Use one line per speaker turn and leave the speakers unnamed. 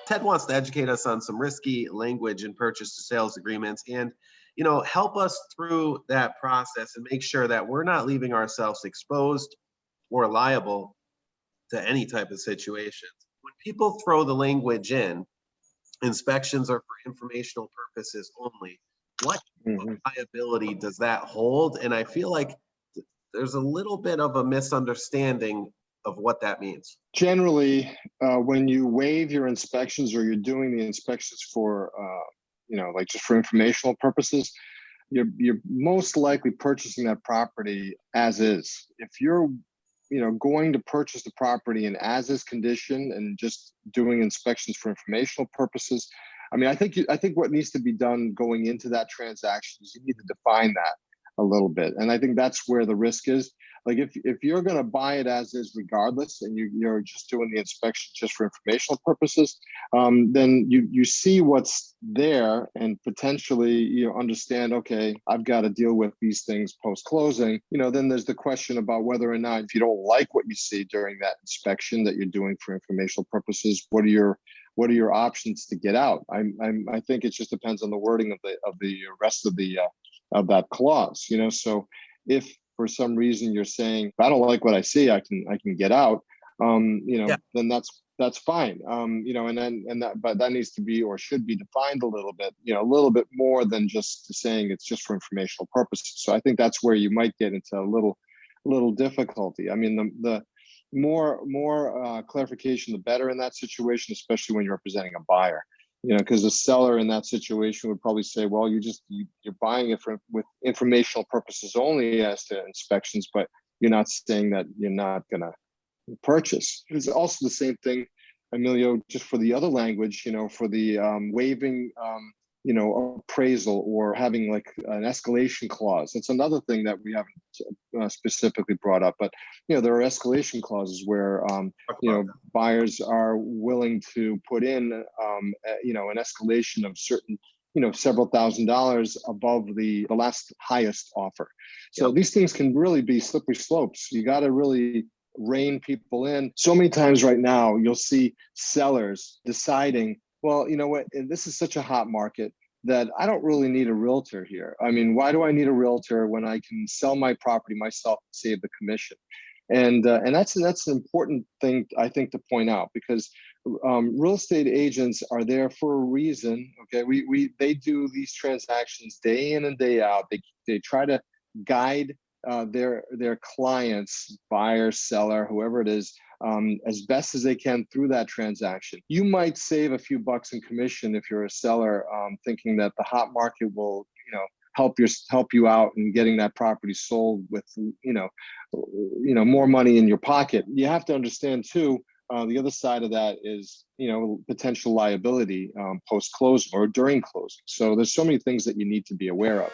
Ted wants to educate us on some risky language in purchase to sales agreements and, help us through that process and make sure that we're not leaving ourselves exposed or liable to any type of situations. When people throw the language in, inspections are for informational purposes only, what liability does that hold? And I feel like there's a little bit of a misunderstanding of what that means.
Generally, when you waive your inspections or you're doing the inspections for, like just for informational purposes, you're most likely purchasing that property as is. If you're, going to purchase the property in as is condition and just doing inspections for informational purposes, I think what needs to be done going into that transaction is you need to define that a little bit. And I think that's where the risk is. Like if you're going to buy it as is regardless, and you're just doing the inspection just for informational purposes, then you see what's there and potentially you understand, okay, I've got to deal with these things post-closing. Then there's the question about whether or not, if you don't like what you see during that inspection that you're doing for informational purposes, what are your options to get out? I think it just depends on the wording of the rest of that clause. So if for some reason you're saying, if I don't like what I see, I can get out, then that's fine. But that needs to be or should be defined a little bit more than just saying it's just for informational purposes. So I think that's where you might get into a little difficulty. The more clarification, the better in that situation, especially when you're representing a buyer. Because the seller in that situation would probably say, well, you're buying it with informational purposes only as to inspections, but you're not saying that you're not going to purchase. It's also the same thing, Emilio, just for the other language, for the waiving, appraisal or having like an escalation clause. That's another thing that we haven't specifically brought up, but there are escalation clauses where buyers are willing to put in an escalation of certain several $1,000s above the last highest offer. So these things can really be slippery slopes. You got to really rein people in. So many times right now you'll see sellers deciding, well, you know what, this is such a hot market that I don't really need a realtor here. Why do I need a realtor when I can sell my property myself and save the commission? And that's an important thing, I think, to point out, because real estate agents are there for a reason. Okay, they do these transactions day in and day out. They try to guide their clients, buyer, seller, whoever it is, as best as they can through that transaction. You might save a few bucks in commission if you're a seller, thinking that the hot market will, help you out in getting that property sold with, more money in your pocket. You have to understand too, the other side of that is, potential liability post-closing or during closing. So there's so many things that you need to be aware of.